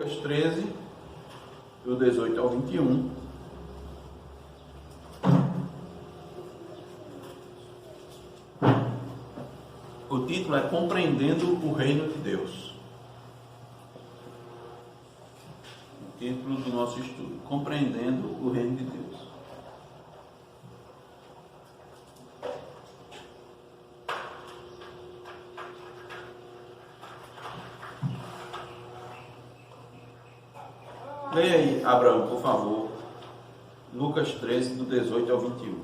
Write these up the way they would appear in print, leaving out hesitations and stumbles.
Lucas 13, do 18 ao 21. O título é Compreendendo o Reino de Deus. O título do nosso estudo: Compreendendo o Reino de Deus. Leia aí, Abraão, por favor, Lucas 13, do 18 ao 21.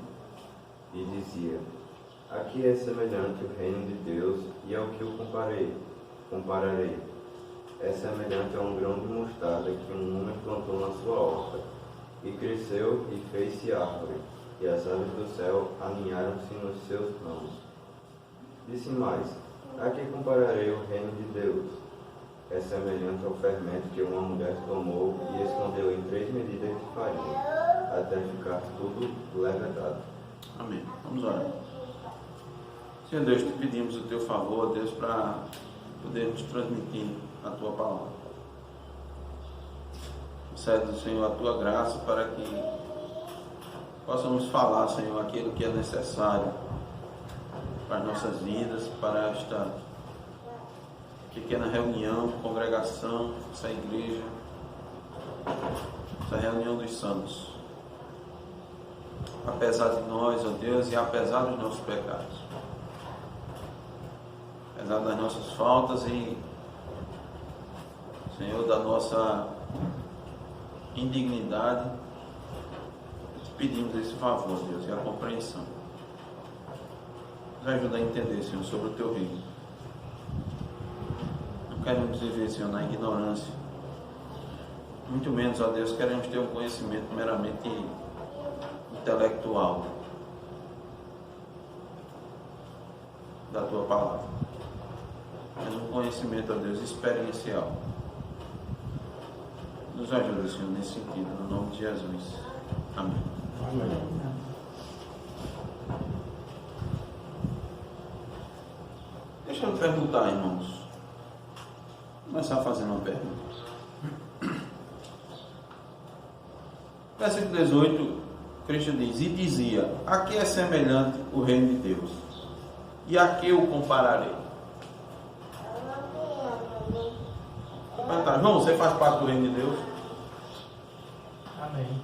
E dizia: aqui é semelhante o reino de Deus, e ao que o compararei. É semelhante a um grão de mostarda que um homem plantou na sua horta, e cresceu e fez-se árvore, e as aves do céu aninharam-se nos seus ramos. Disse mais: a que compararei o reino de Deus? É semelhante ao fermento que uma mulher tomou e escondeu em 3 medidas de farinha, até ficar tudo levedado. Amém. Vamos orar. Senhor Deus, te pedimos o teu favor, Deus, para podermos transmitir a tua palavra. Concede, Senhor, a tua graça para que possamos falar, Senhor, aquilo que é necessário para as nossas vidas, para esta pequena reunião, congregação, essa igreja, essa reunião dos santos. Apesar de nós, ó Deus, e apesar dos nossos pecados, apesar das nossas faltas e, Senhor, da nossa indignidade, te pedimos esse favor, Deus, e a compreensão. Nos ajuda a entender, Senhor, sobre o teu reino. Não queremos viver, Senhor, na ignorância. Muito menos, ó Deus, queremos ter um conhecimento meramente intelectual da tua palavra, mas um conhecimento, ó Deus, experiencial. Nos ajuda, Senhor, nesse sentido, no nome de Jesus. Amém. Amém. Deixa eu perguntar, irmãos. Vou começar fazendo uma pergunta. Versículo 18, Cristo diz: e dizia: a que é semelhante o reino de Deus? E a que o compararei? Irmão, você faz parte do reino de Deus? Amém.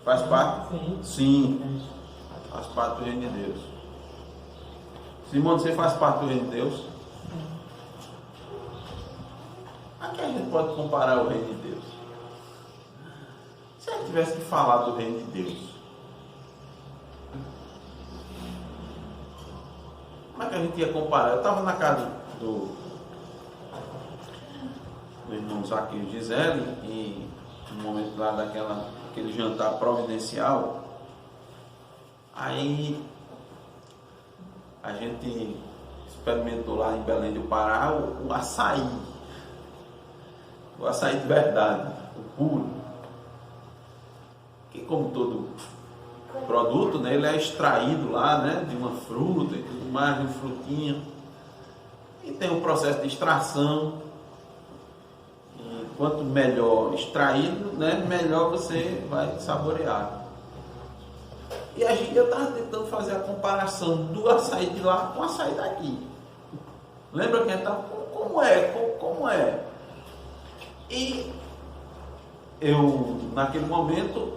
Faz parte? Sim. Sim. Faz parte do reino de Deus. Simone, você faz parte do reino de Deus? A que a gente pode comparar o reino de Deus? Se a gente tivesse que falar do reino de Deus, como é que a gente ia comparar? Eu estava na casa do irmão Zaqueu Gisele, e no momento lá daquele jantar providencial, aí a gente experimentou lá em Belém do Pará o açaí de verdade, o puro, que como todo produto, né, ele é extraído lá, né, de uma fruta e tudo mais, de um frutinho, e tem um processo de extração. E quanto melhor extraído, né, melhor você vai saborear. E eu estava tentando fazer a comparação do açaí de lá com o açaí daqui. Lembra que a gente estava, como é? E eu, naquele momento,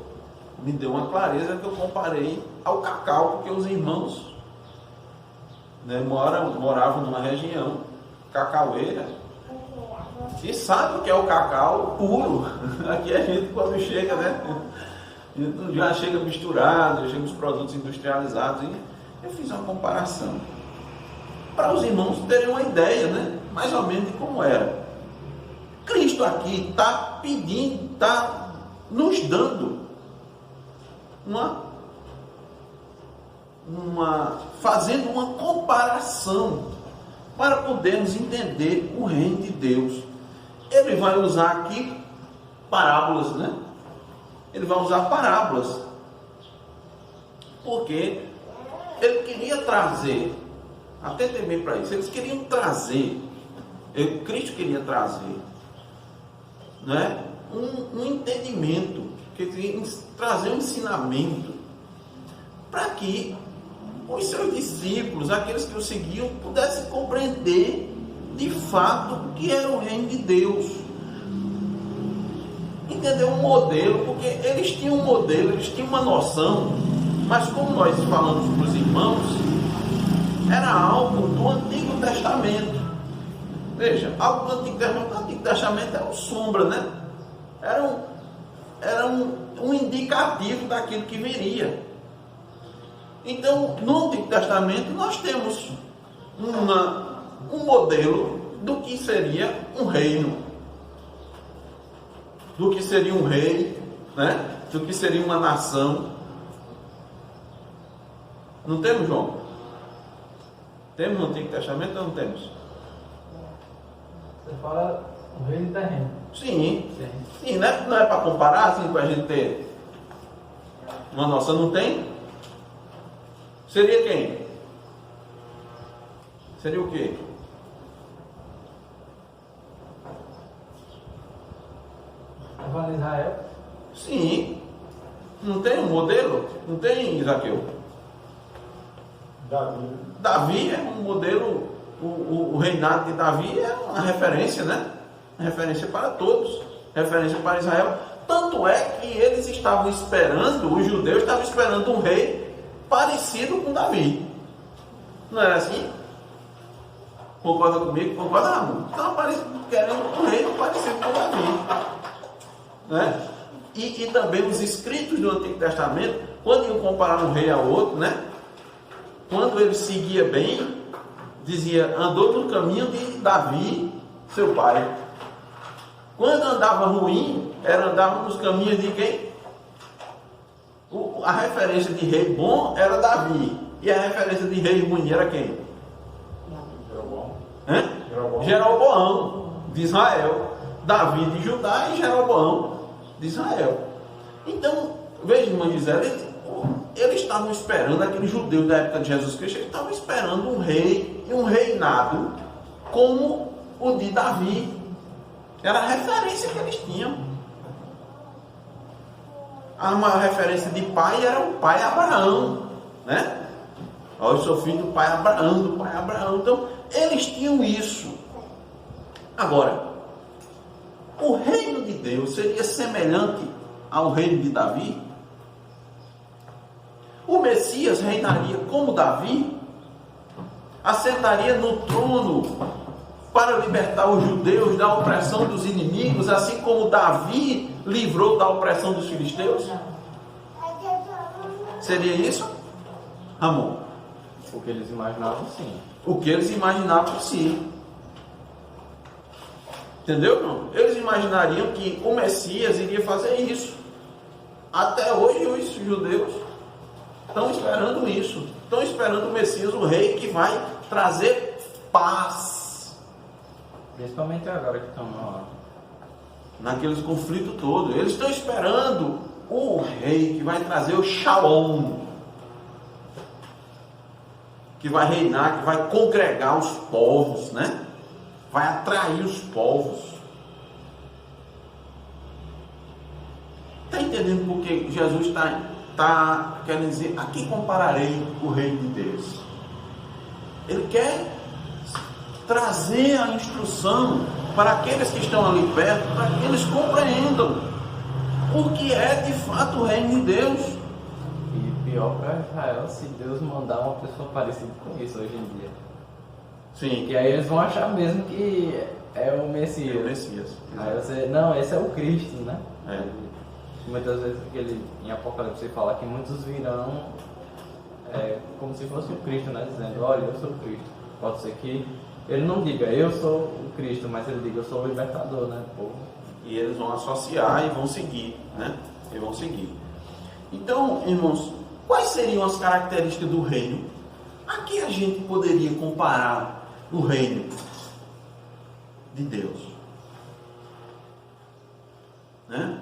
me deu uma clareza que eu comparei ao cacau, porque os irmãos, né, moravam numa região cacaueira e sabe o que é o cacau puro. Aqui a gente, quando chega, né, já chega misturado, já chega os produtos industrializados, e eu fiz uma comparação para os irmãos terem uma ideia, né, mais ou menos de como era. Cristo aqui está pedindo, está nos dando fazendo uma comparação para podermos entender o reino de Deus. Ele vai usar aqui parábolas, né? Ele vai usar parábolas, porque ele queria trazer, atentem bem para isso, eles queriam trazer, Cristo queria trazer né, um entendimento, trazer um ensinamento para que os seus discípulos, aqueles que o seguiam, pudessem compreender de fato o que era o reino de Deus. Entender um modelo, porque eles tinham um modelo, eles tinham uma noção, mas como nós falamos para os irmãos, era algo do Antigo Testamento. Veja, algo do Antigo Testamento. O Antigo Testamento era uma sombra, né? Era um indicativo daquilo que viria. Então, no Antigo Testamento, nós temos um modelo do que seria um reino, do que seria um rei, né? Do que seria uma nação. Não temos, João? Temos no Antigo Testamento ou não temos? Você fala o reino terreno. Sim. Sim, não é para comparar, assim, para a gente ter uma noção, não tem? Seria quem? Seria o quê? Fala Israel. Sim. Não tem um modelo? Não tem, Isaqueu? Davi é um modelo. O reinado de Davi é uma referência, né? Uma referência para todos. Referência para Israel. Tanto é que eles estavam esperando, os judeus estavam esperando um rei parecido com Davi. Não era assim? Concorda comigo? Concorda, Ramon? Estavam querendo um rei parecido com Davi. Né? E também os escritos do Antigo Testamento, quando iam comparar um rei ao outro, né? Quando ele seguia bem, dizia, andou no caminho de Davi, seu pai. Quando andava ruim, andava nos caminhos de quem? A referência de rei bom era Davi. E a referência de rei ruim era quem? Jeroboão, de Israel. Davi de Judá e Jeroboão de Israel. Então, veja, irmã Gisele, eles estavam esperando, aqueles judeus da época de Jesus Cristo, eles estavam esperando um rei e um reinado como o de Davi. Era a referência que eles tinham. Uma referência de pai era o pai Abraão, né? Eu sou filho do pai Abraão. Então, eles tinham isso. Agora, o reino de Deus seria semelhante ao reino de Davi? O Messias reinaria como Davi? Assentaria no trono para libertar os judeus da opressão dos inimigos, assim como Davi livrou da opressão dos filisteus? Seria isso? Ramon? O que eles imaginavam, sim. O que eles imaginavam, sim. Entendeu, não? Eles imaginariam que o Messias iria fazer isso. Até hoje os judeus estão esperando isso. Estão esperando o Messias, o rei que vai trazer paz. Principalmente agora que estão naqueles conflitos todos. Eles estão esperando o rei que vai trazer o Shalom. Que vai reinar, que vai congregar os povos, né? Vai atrair os povos. Está entendendo por que Jesus está querendo dizer, a quem compararei o reino de Deus? Ele quer trazer a instrução para aqueles que estão ali perto, para que eles compreendam o que é de fato o reino de Deus. E pior para Israel se Deus mandar uma pessoa parecida com isso hoje em dia. Sim. Que aí eles vão achar mesmo que é o Messias. É o Messias. Aí você, não, esse é o Cristo, né? É. Muitas vezes em Apocalipse fala que muitos virão como se fosse o Cristo, né? Dizendo, olha, eu sou o Cristo. Pode ser que ele não diga, eu sou o Cristo, mas ele diga, eu sou o libertador, né? Povo. E eles vão associar e vão seguir, né? E vão seguir. Então, irmãos, quais seriam as características do reino? A que a gente poderia comparar o reino de Deus? Né?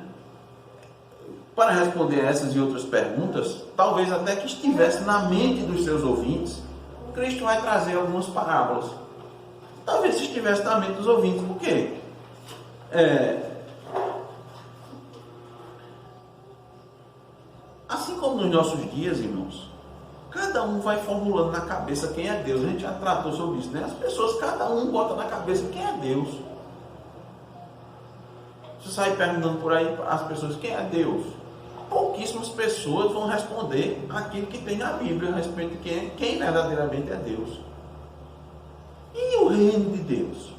Para responder essas e outras perguntas, talvez até que estivesse na mente dos seus ouvintes, Cristo vai trazer algumas parábolas. Talvez estivesse na mente dos ouvintes, por quê? nos nossos dias, irmãos, cada um vai formulando na cabeça quem é Deus. A gente já tratou sobre isso, né? As pessoas, cada um bota na cabeça quem é Deus. Você sai perguntando por aí as pessoas quem é Deus. Pouquíssimas pessoas vão responder aquilo que tem na Bíblia a respeito de quem verdadeiramente é Deus. E o reino de Deus?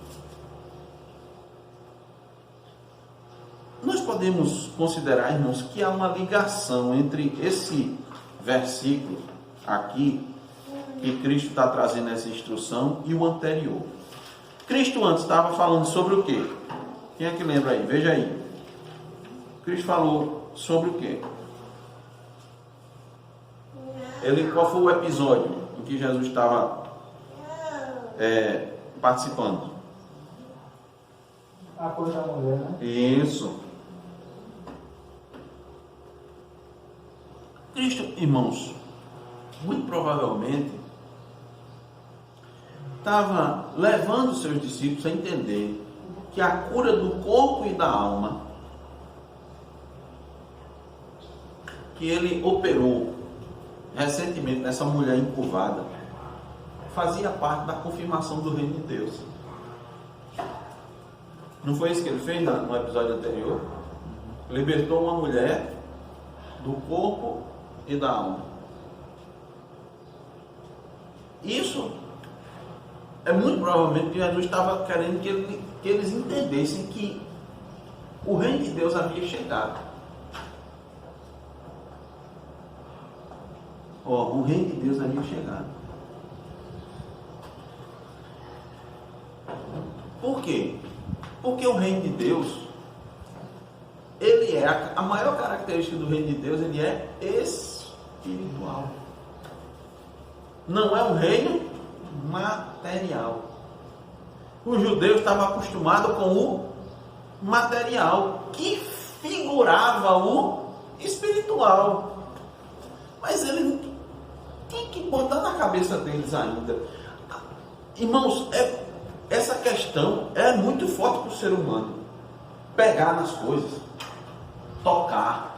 Nós podemos considerar, irmãos, que há uma ligação entre esse versículo aqui, que Cristo está trazendo essa instrução, e o anterior. Cristo antes estava falando sobre o quê? Quem é que lembra aí? Veja aí. Cristo falou sobre o quê? Qual foi o episódio em que Jesus estava participando? A coisa da mulher, né? Isso. Cristo, irmãos, muito provavelmente estava levando seus discípulos a entender que a cura do corpo e da alma que ele operou recentemente nessa mulher encurvada fazia parte da confirmação do reino de Deus. Não foi isso que ele fez no episódio anterior? Libertou uma mulher do corpo e da alma. Isso é muito provavelmente que Jesus estava querendo que eles entendessem que o reino de Deus havia chegado. O reino de Deus havia chegado. Por quê? Porque o reino de Deus, ele é a maior característica do reino de Deus, ele é espiritual. Não é um reino material. Os judeus estavam acostumados com o material, que figurava o espiritual. Mas ele tem que botar na cabeça deles ainda. Irmãos, essa questão é muito forte para o ser humano. Pegar nas coisas, tocar,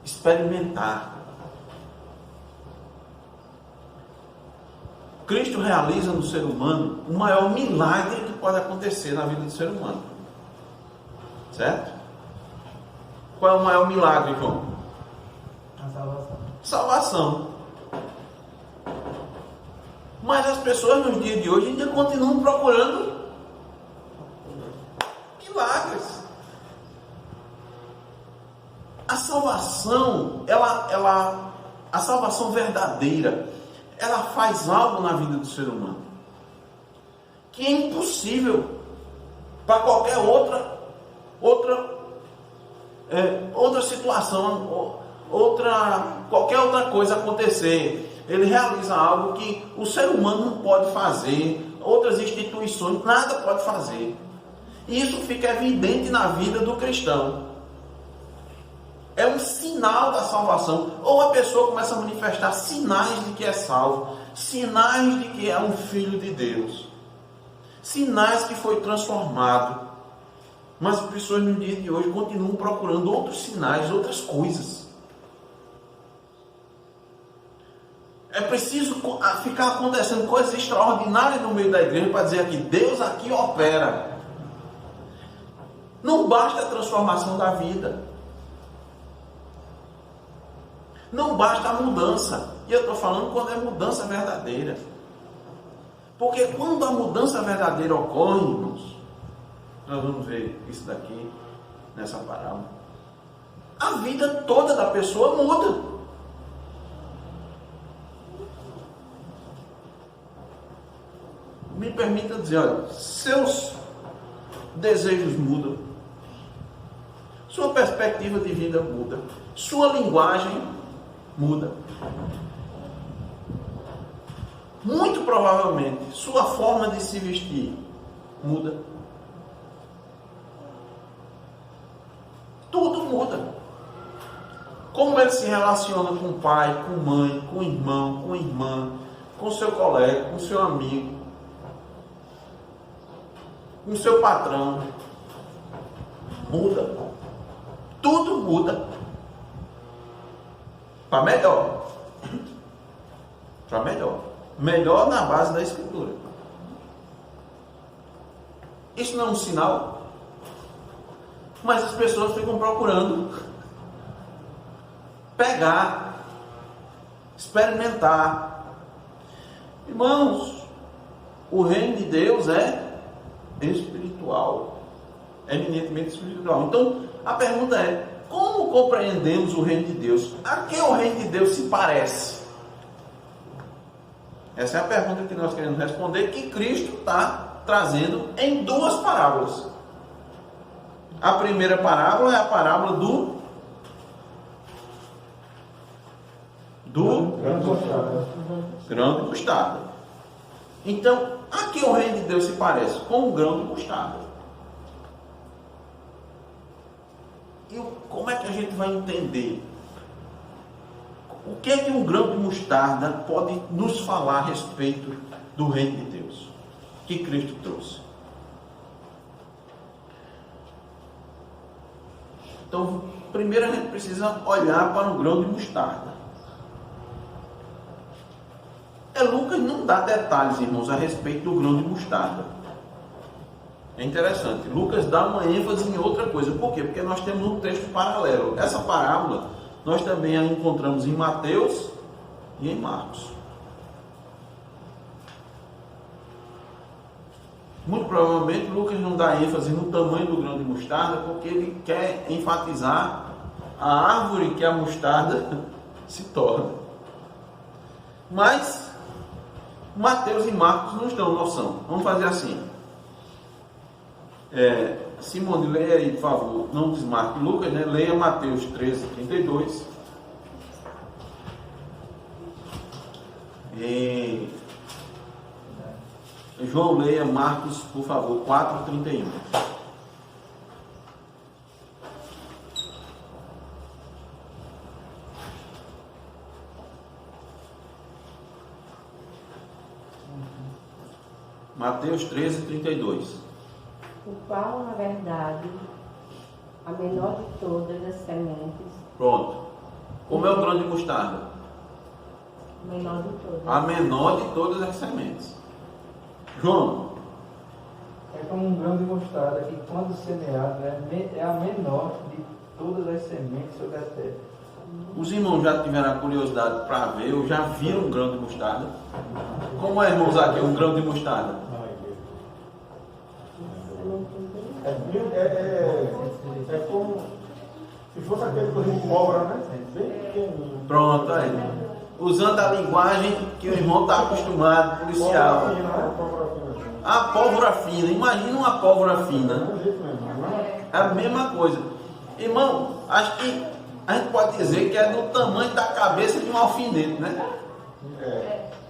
experimentar. Cristo realiza no ser humano o maior milagre que pode acontecer na vida do ser humano. Certo? Qual é o maior milagre, João? A salvação. Salvação. Mas as pessoas nos dias de hoje ainda continuam procurando milagres. A salvação, a salvação verdadeira, ela faz algo na vida do ser humano que é impossível para qualquer outra situação, qualquer outra coisa acontecer. Ele realiza algo que o ser humano não pode fazer, outras instituições, nada pode fazer. E isso fica evidente na vida do cristão. É um sinal da salvação. Ou a pessoa começa a manifestar sinais de que é salvo, sinais de que é um filho de Deus, sinais que foi transformado. Mas as pessoas no dia de hoje continuam procurando outros sinais, outras coisas. É preciso ficar acontecendo coisas extraordinárias no meio da igreja para dizer que Deus aqui opera. Não basta a transformação da vida. Não basta a mudança. E eu estou falando quando é mudança verdadeira. Porque quando a mudança verdadeira ocorre, irmãos, nós vamos ver isso daqui nessa parábola, a vida toda da pessoa muda. Me permita dizer, olha, seus desejos mudam, sua perspectiva de vida muda, sua linguagem muda. Muito provavelmente, sua forma de se vestir muda. Tudo muda. Como ele se relaciona com o pai, com mãe, com o irmão, com a irmã, com seu colega, com seu amigo, com seu patrão, muda. Tudo muda. para melhor. Para melhor. Melhor na base da Escritura. Isso não é um sinal? Mas as pessoas ficam procurando pegar, experimentar. Irmãos, o reino de Deus é espiritual, eminentemente espiritual. Então, a pergunta é: como compreendemos o reino de Deus? A que o reino de Deus se parece? Essa é a pergunta que nós queremos responder, que Cristo está trazendo em duas parábolas. A primeira parábola é a parábola do grão de mostarda. Então, a que o reino de Deus se parece? Com o grão de mostarda. E como é que a gente vai entender? O que é que um grão de mostarda pode nos falar a respeito do reino de Deus que Cristo trouxe? Então, primeiro a gente precisa olhar para o grão de mostarda. Lucas não dá detalhes, irmãos, a respeito do grão de mostarda. É interessante. Lucas dá uma ênfase em outra coisa. Por quê? Porque nós temos um texto paralelo. Essa parábola nós também a encontramos em Mateus e em Marcos. Muito provavelmente Lucas não dá ênfase no tamanho do grão de mostarda, porque ele quer enfatizar a árvore que a mostarda se torna. Mas Mateus e Marcos nos dão noção. Vamos fazer assim. Simone, leia aí, por favor. Não desmarque Lucas, né? Leia Mateus 13, 32. João, leia Marcos, por favor, 4, 31. Mateus 13, 32. O qual, na verdade, a menor de todas as sementes. Pronto. Como é o grão de mostarda? A menor de todas. A menor de todas as sementes. João. É como um grão de mostarda que, quando semeado, é a menor de todas as sementes sobre a terra. Os irmãos já tiveram a curiosidade para ver, ou já viram um grão de mostarda? Como é, irmãos, aqui um grão de mostarda? É como se fosse aquele coisa de pólvora, né? Bem pequenininho. Pronto, aí. Usando a linguagem que o irmão está acostumado, policial. Pólvora fina, né? Pólvora fina. A pólvora fina, imagina uma pólvora fina. É do jeito mesmo, né? É a mesma coisa. Irmão, acho que a gente pode dizer que é do tamanho da cabeça de um alfinete, né?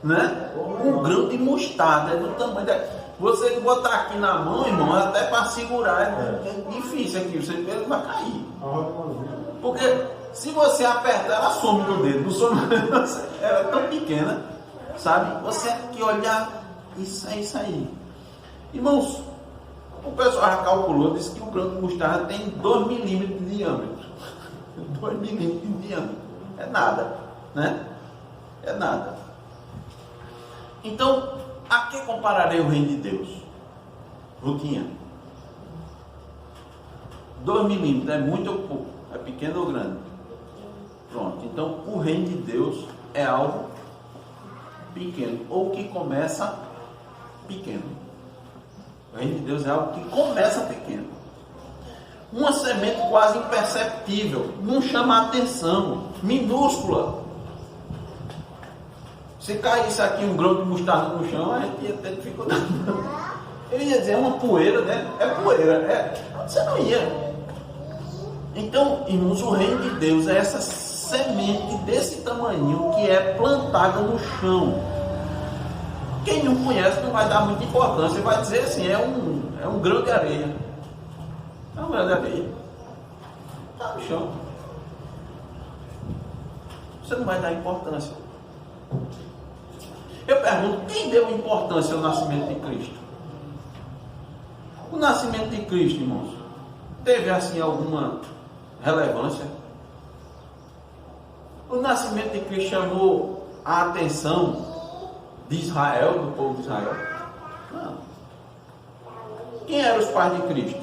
Né? Um grão de mostarda é do tamanho da... Você botar aqui na mão, irmão, até para segurar é difícil aqui, ele vai cair. Porque se você apertar, ela some no dedo, não some, ela é tão pequena, sabe? Você tem que olhar, isso aí. Irmãos, o pessoal já calculou, disse que o grão de mostarda tem 2 milímetros de diâmetro. 2 milímetros de diâmetro. É nada, né? É nada. Então, a que compararei o reino de Deus? Ruquinha. 2 milímetros é muito ou pouco? É pequeno ou grande? Pronto. Então, o reino de Deus é algo pequeno, ou que começa pequeno. O reino de Deus é algo que começa pequeno. Uma semente quase imperceptível, não chama a atenção, minúscula. Se caísse aqui um grão de mostarda no chão, a gente ia ter dificuldade. Eu ia dizer, é uma poeira, né? É poeira. Você não ia. Então, irmãos, o reino de Deus é essa semente desse tamanho que é plantada no chão. Quem não conhece não vai dar muita importância. Vai dizer assim, é um grão de areia. É um grão de areia. Está no chão. Você não vai dar importância. Eu pergunto, quem deu importância ao nascimento de Cristo? O nascimento de Cristo, irmãos, teve assim alguma relevância? O nascimento de Cristo chamou a atenção de Israel, do povo de Israel? Não. Quem eram os pais de Cristo?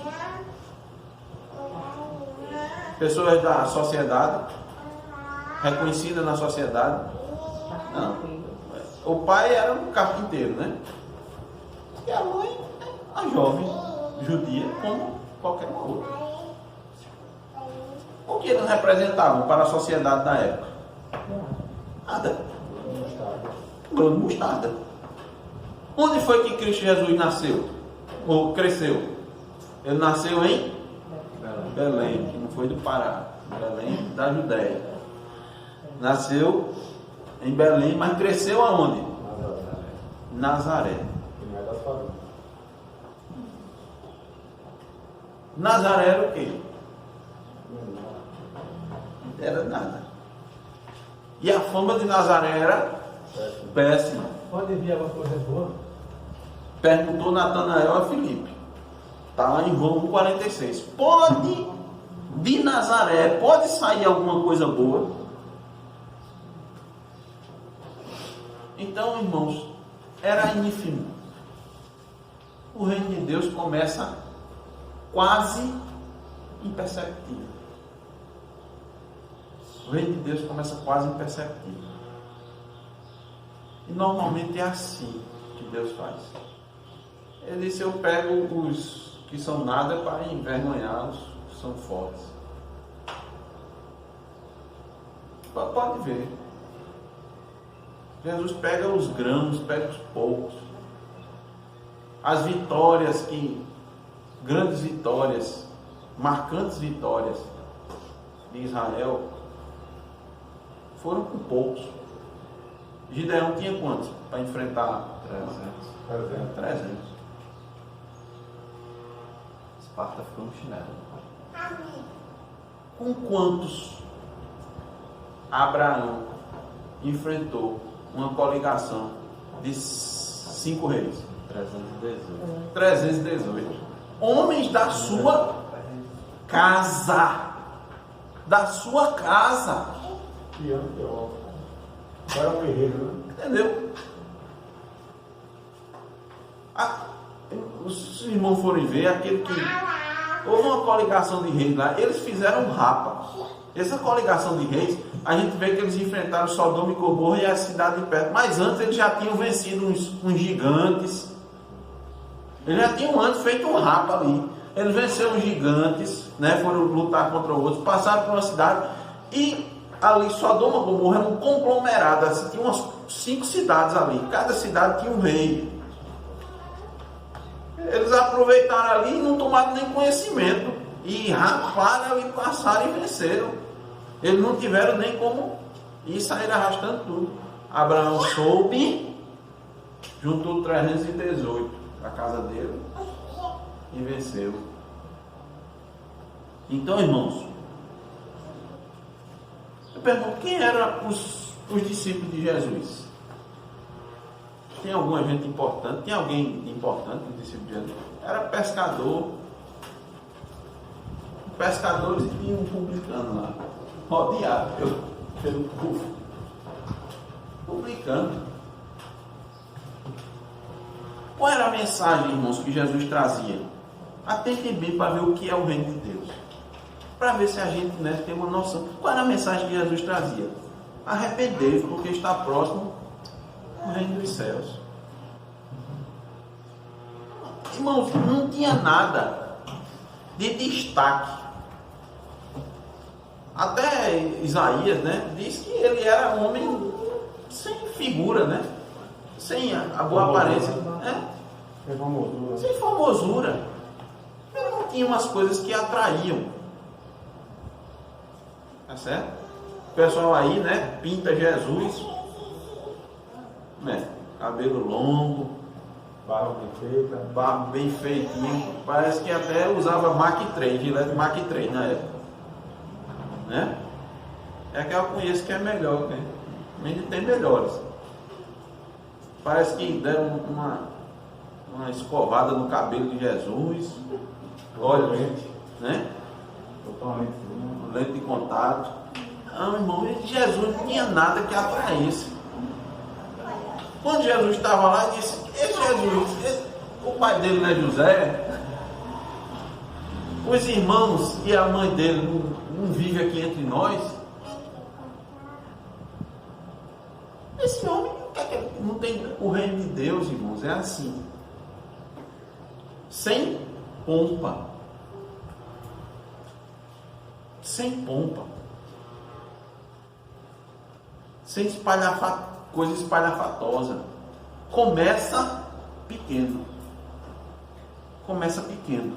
Pessoas da sociedade, reconhecidas na sociedade? Não. O pai era um carpinteiro, né? E a mãe, a jovem judia, como qualquer outra. O que eles representavam para a sociedade da época? Nada. Grão de mostarda. Onde foi que Cristo Jesus nasceu? Ou cresceu? Ele nasceu em Belém, que não foi do Pará. Belém da Judéia. Nasceu em Belém, mas cresceu aonde? Nazaré. Nazaré era o quê? Não era nada. E a fama de Nazaré era péssima. Pode vir alguma coisa boa? Perguntou Natanael a Filipe. Está lá em João 1,46. Pode, de Nazaré, pode sair alguma coisa boa? Então, irmãos, era ínfimo. O reino de Deus começa quase imperceptível. O reino de Deus começa quase imperceptível. E normalmente é assim que Deus faz. Ele disse: eu pego os que são nada para envergonhar os que são fortes. Pode ver. Jesus pega os grãos, pega os poucos. As vitórias grandes vitórias, marcantes vitórias de Israel foram com poucos. Gideão tinha quantos para enfrentar? 300. Esparta ficou no chinelo. Com quantos Abraão enfrentou uma coligação de 5 reis? 318. Homens da sua casa. Da sua casa. Era um guerreiro, né? Entendeu? Os irmãos forem ver, aquele que houve uma coligação de reis lá, eles fizeram um rapa. Essa coligação de reis, a gente vê que eles enfrentaram Sodoma e Gomorra e a cidade de perto. Mas antes eles já tinham vencido uns gigantes. Eles já tinham antes feito um rapa ali. Eles venceram os gigantes, né? Foram lutar contra outros, passaram por uma cidade e ali Sodoma e Gomorra era um conglomerado, assim, tinha umas 5 cidades ali, cada cidade tinha um rei. Eles aproveitaram ali e não tomaram nem conhecimento, e raparam e passaram e venceram. Eles não tiveram nem como ir sair arrastando tudo. Abraão soube, juntou 318 para a casa dele e venceu. Então, irmãos, eu pergunto, quem eram os discípulos de Jesus? Tem alguma gente importante? Tem alguém importante no discípulo de Jesus? Era pescador. Pescadores e tinha um publicano lá, rodeado pelo povo. Publicano. Qual era a mensagem, irmãos, que Jesus trazia? Atentem bem para ver o que é o reino de Deus. Para ver se a gente, né, tem uma noção. Qual era a mensagem que Jesus trazia? Arrependei-vos, porque está próximo o reino dos céus. Irmãos, não tinha nada de destaque. Até Isaías, né, diz que ele era um homem sem figura, né? Sem a boa aparência, né? Sem formosura. Sem formosura. Ele não tinha umas coisas que atraíam. Tá certo? O pessoal aí, né, pinta Jesus, né? Cabelo longo, Barba bem feita. barba bem feitinho. Parece que até usava Mach 3, Gillette Mach 3 na época. Né? É que eu conheço que é melhor, né? Ainda tem melhores. Parece que deram uma escovada no cabelo de Jesus. Olha, Totalmente. né? Totalmente. Lente de contato. Não, irmão, Jesus não tinha nada que atraísse. Quando Jesus estava lá, ele disse: esse Jesus, o pai dele não é José? Os irmãos e a mãe dele não vivem aqui entre nós? Esse homem não tem o reino de Deus, irmãos, é assim. Sem pompa. Sem pompa. Sem coisa espalhafatosa. Começa pequeno. Começa pequeno.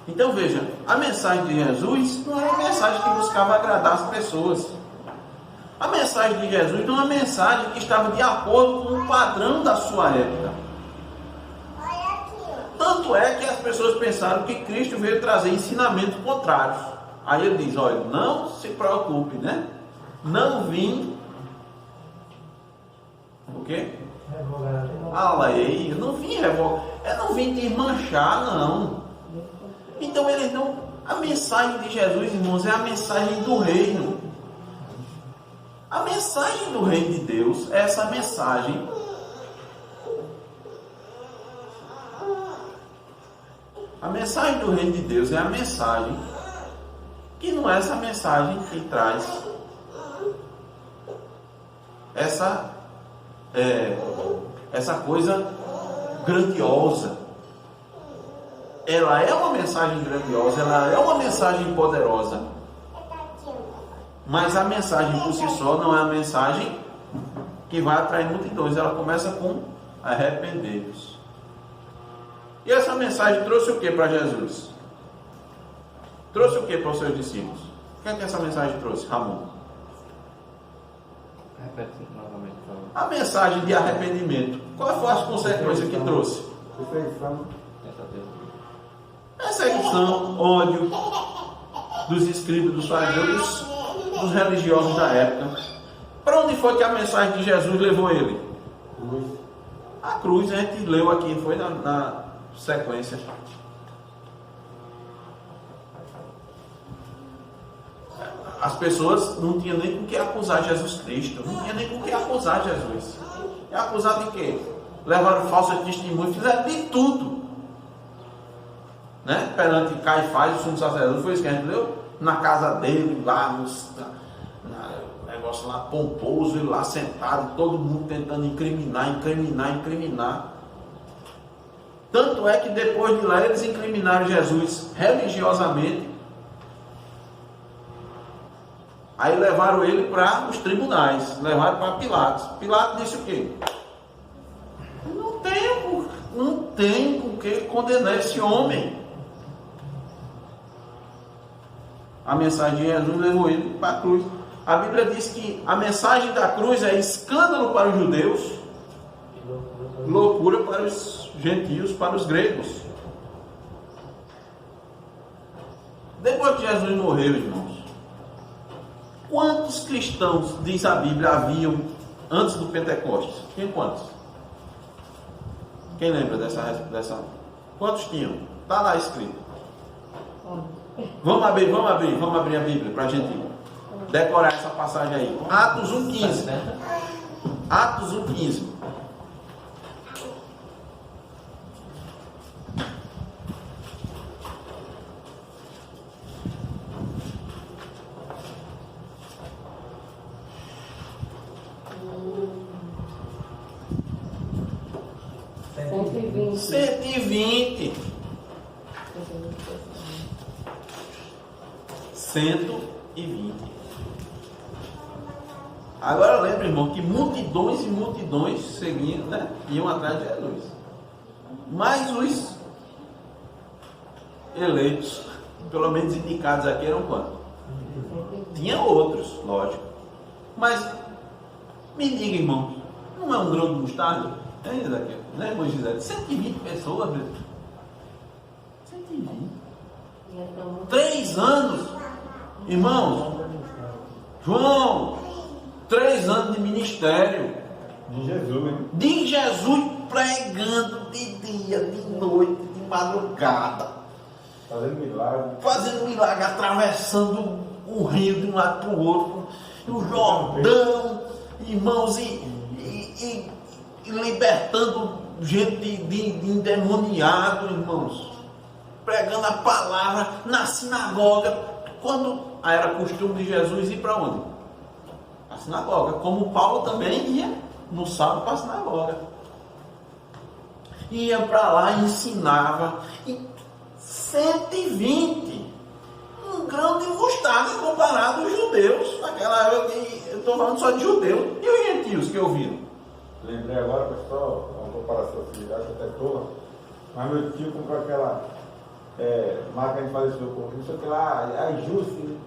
Então veja, a mensagem de Jesus não era uma mensagem que buscava agradar as pessoas. A mensagem de Jesus não é uma mensagem que estava de acordo com o padrão da sua época. Tanto é que as pessoas pensaram que Cristo veio trazer ensinamentos contrários. Aí ele diz: olha, não se preocupe, né? Não vim. O quê? A lei. Eu não vim revogar. Eu não vim desmanchar, não. Então ele não. A mensagem de Jesus, irmãos, é a mensagem do reino. A mensagem do reino de Deus é essa mensagem. A mensagem do reino de Deus é a mensagem que não é essa mensagem que traz essa coisa grandiosa. Ela é uma mensagem grandiosa, ela é uma mensagem poderosa. Mas a mensagem por si só não é a mensagem que vai atrair multidões. Ela começa com arrepender-vos. E essa mensagem trouxe o que para Jesus? Trouxe o que para os seus discípulos? O que é que essa mensagem trouxe, Ramon? Repete novamente, por favor. A mensagem de arrependimento. Quais foram as consequências que trouxe? Perseguição, ódio dos escribas, dos fariseus, dos religiosos da época. Para onde foi que a mensagem de Jesus levou ele? A cruz, a gente leu aqui, foi na sequência. As pessoas não tinham nem com que acusar Jesus Cristo, não tinham nem com que acusar Jesus. E acusar de quê? Levaram falso testemunho, fizeram de tudo, né? Perante Caifás, o sumo sacerdote, foi isso que a gente leu? Na casa dele, lá no negócio lá pomposo, ele lá sentado, todo mundo tentando incriminar. Tanto é que depois de lá eles incriminaram Jesus religiosamente. Aí levaram ele para os tribunais, levaram para Pilatos. Pilatos disse o quê? Não tem por que condenar esse homem. A mensagem de Jesus levou ele para a cruz. A Bíblia diz que a mensagem da cruz é escândalo para os judeus, loucura para os gentios, para os gregos. Depois que Jesus morreu, irmãos, quantos cristãos, diz a Bíblia, haviam antes do Pentecostes? Tinha quantos? Quem lembra dessa? Quantos tinham? Está lá escrito. Vamos abrir a Bíblia para a gente decorar essa passagem aí. Atos 1,15. Atos 1,15. $120. 120. Agora lembra, irmão, que multidões e multidões seguiam, né? Iam atrás de Jesus. Mas os eleitos, pelo menos indicados aqui, eram quantos? Tinha outros, lógico. Mas me diga, irmão, não é um grão de mostarda? É isso aqui, né, irmão Gisele? 120 pessoas, meu. 120. 3 anos. Irmãos, João, 3 anos de ministério. De Jesus, hein? De Jesus pregando de dia, de noite, de madrugada. Fazendo milagre, atravessando o rio de um lado para o outro, e o Jordão, irmãos, e libertando gente de endemoniado, irmãos, pregando a palavra na sinagoga, quando era costume de Jesus ir para onde? A sinagoga, como Paulo também ia no sábado para a sinagoga, ia para lá e ensinava, e 120, um grão de mostarda comparado aos judeus, naquela época, eu estou falando só de judeus, e os gentios que ouviram? Lembrei agora, pessoal, uma comparação assim, acho até tola, mas meu tio comprou aquela máquina de fazer suco, não sei o que lá, a Juice,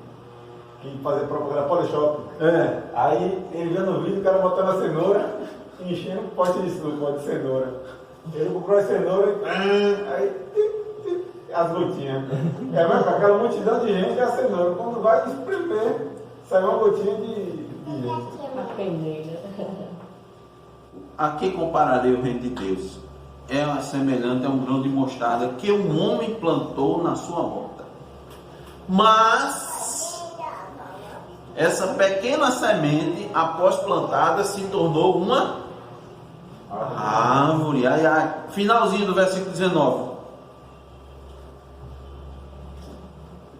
que fazia propaganda Polishop. Aí ele vendo no vídeo, o cara botando a cenoura, enchendo um pote de suco, pote de cenoura. Ele comprou a cenoura, aí as gotinhas. Mas com aquela multidão de gente, é a cenoura. Quando vai espremer, sai uma gotinha de gente. A peneira. A que compararei o reino de Deus? É semelhante a um grão de mostarda que um homem plantou na sua horta. Mas essa pequena semente, após plantada, se tornou uma árvore. Finalzinho do versículo 19.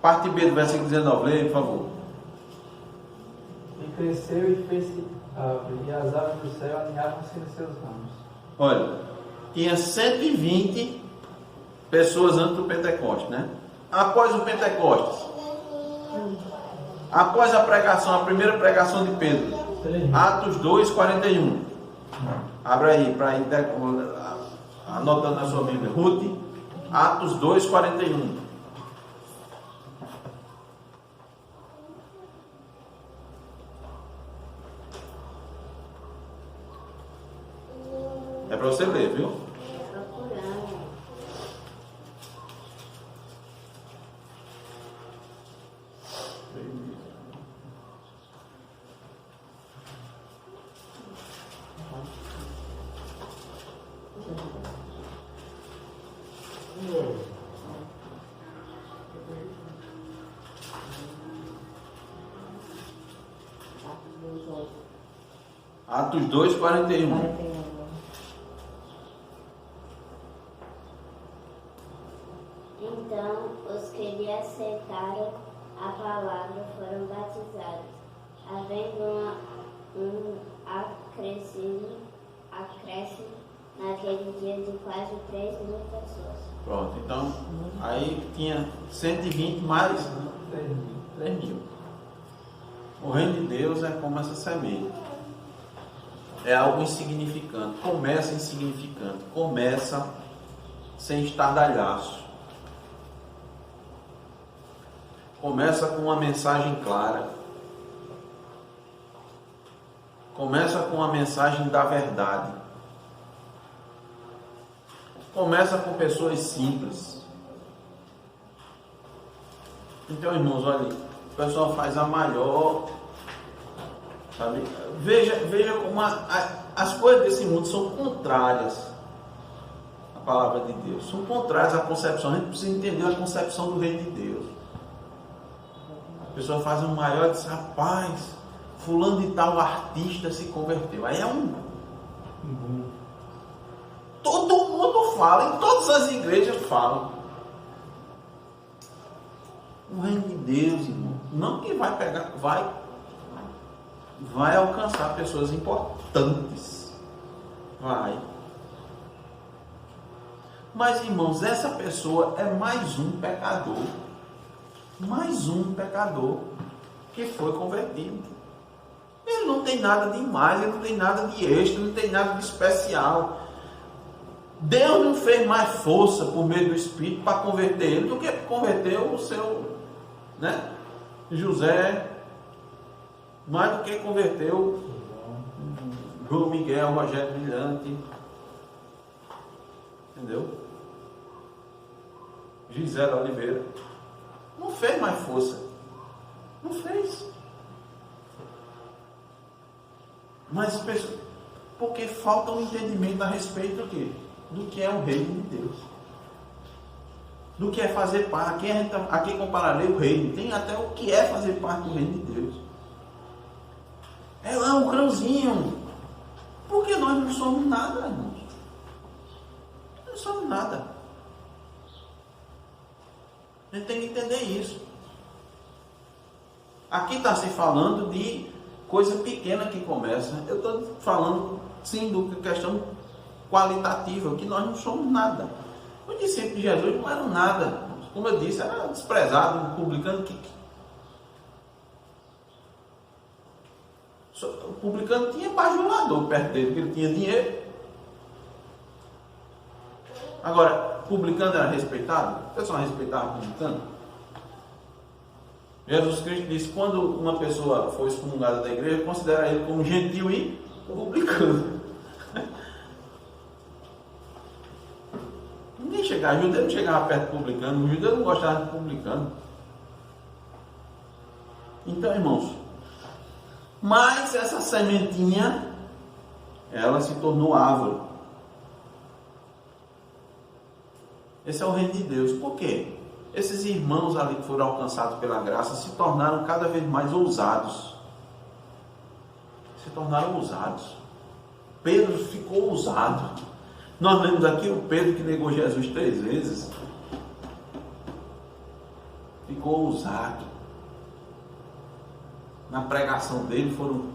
Parte B do versículo 19, leia, por favor. E cresceu e fez-se árvore, e as aves do céu aninhavam-se nos seus ramos. Olha, tinha 120 pessoas antes do Pentecostes, né? Após o Pentecostes, após a pregação, a primeira pregação de Pedro, Atos 2, 41. Abra aí, para ir anotando na sua Bíblia. Ruth, Atos 2, 41. É para você ler, viu? Atos 2, 41. Então, os que lhe aceitaram a palavra foram batizados, havendo um acréscimo naquele dia de quase 3.000 pessoas. Pronto, então, aí tinha 120 mais 3.000. O reino de Deus é como essa semente. É algo insignificante. Começa insignificante. Começa sem estardalhaço. Começa com uma mensagem clara. Começa com a mensagem da verdade. Começa com pessoas simples. Então, irmãos, olha, o pessoal faz a maior, sabe? Veja como as coisas desse mundo são contrárias à palavra de Deus. São contrárias à concepção. A gente precisa entender a concepção do reino de Deus. A pessoa faz um maior e diz, rapaz, fulano de tal artista se converteu. Aí é todo mundo fala, em todas as igrejas falam. O reino de Deus, irmão, não que vai pegar, vai alcançar pessoas importantes. Vai. Mas, irmãos, essa pessoa é mais um pecador. Mais um pecador que foi convertido. Ele não tem nada de mais, ele não tem nada de extra, não tem nada de especial. Deus não fez mais força por meio do Espírito para converter ele do que converteu o seu, né, José, mais do que converteu João Miguel, Rogério Brilhante, entendeu? Gisele Oliveira. Não fez mais força. Não fez. Mas porque falta um entendimento a respeito do quê? Do que é o reino de Deus. do que é fazer parte. Aqui compararei o reino. Tem até o que é fazer parte do reino de Deus. É lá um grãozinho. Porque nós não somos nada, irmãos. Não somos nada. A gente tem que entender isso. Aqui está se falando de coisa pequena que começa. Eu estou falando, sim, do questão qualitativa, que nós não somos nada. Os discípulos de Jesus não eram nada. Como eu disse, era desprezado, publicano. O publicano tinha bajulador perto dele, porque ele tinha dinheiro. Agora, publicano era respeitado? O pessoal respeitava o publicano? Jesus Cristo disse: quando uma pessoa for excomungada da igreja, considera ele como gentil e publicano. Ninguém chegava, judeu não chegava perto do publicano, o judeu não gostava de publicano. Então, irmãos, mas essa sementinha, ela se tornou árvore. Esse é o reino de Deus. Por quê? Esses irmãos ali que foram alcançados pela graça se tornaram cada vez mais ousados. Se tornaram ousados. Pedro ficou ousado. Nós lemos aqui o Pedro que negou Jesus 3 vezes. Ficou ousado. Na pregação dele foram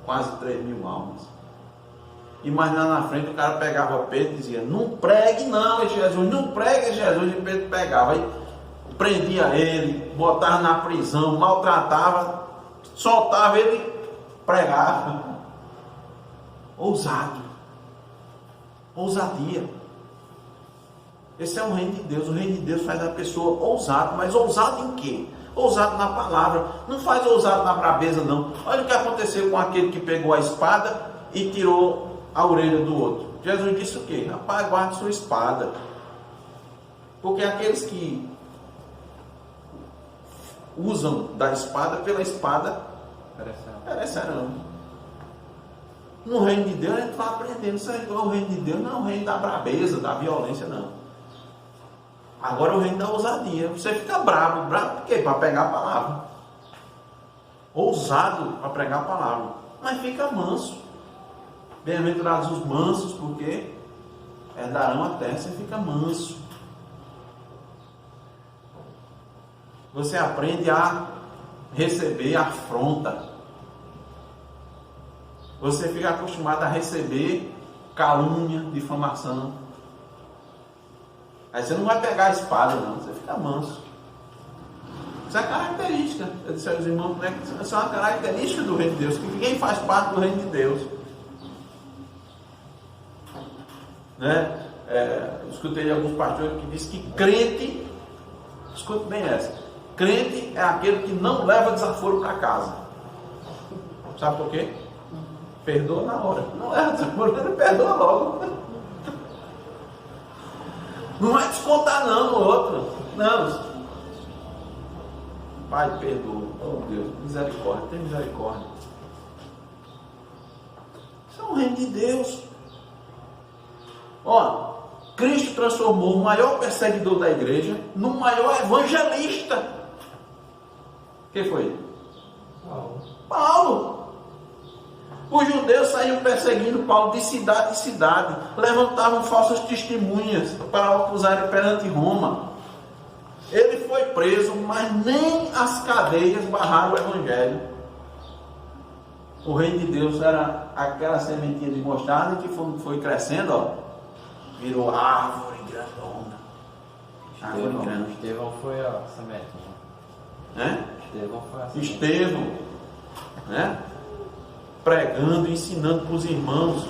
quase 3.000 almas. E mais lá na frente o cara pegava Pedro e dizia: não pregue não, Jesus, não pregue Jesus. E Pedro pegava e prendia ele, botava na prisão, maltratava, soltava ele, pregava. Ousado. Ousadia. Esse é o reino de Deus. O reino de Deus faz a pessoa ousada. Mas ousado em quê? Ousado na palavra. Não faz ousado na brabeza, não. Olha o que aconteceu com aquele que pegou a espada e tirou a orelha do outro. Jesus disse o quê? Rapaz, guarde sua espada. Porque aqueles que usam da espada, pela espada perecerão. No reino de Deus a gente vai aprendendo. Isso é o reino de Deus, não é o reino da brabeza, da violência, não. Agora é o reino da ousadia. Você fica bravo. Bravo por quê? Para pegar a palavra. Ousado para pregar a palavra. Mas fica manso. Bem-aventurados os mansos, porque herdarão a terra. Você fica manso. Você aprende a receber afronta. Você fica acostumado a receber calúnia, difamação. Aí você não vai pegar a espada, não. Você fica manso. Isso é característica. Eu disse aos irmãos, né? Isso é uma característica do reino de Deus. Que ninguém faz parte do reino de Deus. Né? Eu escutei alguns pastores que dizem que crente, escute bem essa, crente é aquele que não leva desaforo para casa. Sabe por quê? Perdoa na hora. Não leva desaforo, ele perdoa logo. Não vai descontar não no outro. Não. Pai, perdoa. Oh Deus, misericórdia, tem misericórdia. Isso é um reino de Deus. Ó, Cristo transformou o maior perseguidor da igreja no maior evangelista. Quem foi? Paulo. Os judeus saíam perseguindo Paulo de cidade em cidade, levantavam falsas testemunhas para acusarem perante Roma. Ele foi preso, mas nem as cadeias barraram o evangelho. O reino de Deus era aquela sementinha de mostarda que foi crescendo, ó, virou árvore grandona. Árvore grande. Estevão foi a semente. Né? Estevão foi a semente. Estevão, né? Pregando, ensinando para os irmãos.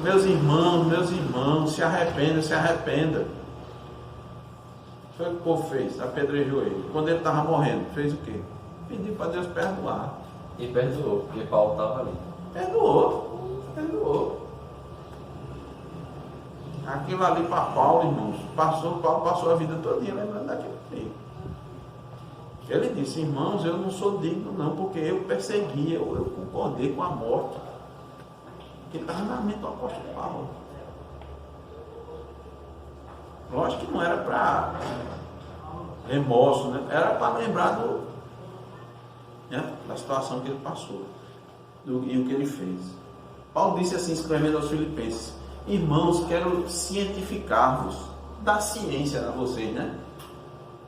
Meus irmãos, se arrependa, se arrependa. Foi o que o povo fez, apedrejou ele. Quando ele estava morrendo, fez o quê? Pediu para Deus perdoar. E perdoou, porque Paulo estava ali. Perdoou. Aquilo ali para Paulo, irmãos, Paulo passou a vida todinha lembrando daquilo ali. Ele disse: irmãos, eu não sou digno não, porque eu persegui, eu concordei com a morte. Que estava na mente do apóstolo Paulo. Lógico que não era para remorso, né? Era para lembrar da situação que ele passou e o que ele fez. Paulo disse assim, escrevendo aos Filipenses: irmãos, quero cientificar-vos, dar ciência a vocês, né?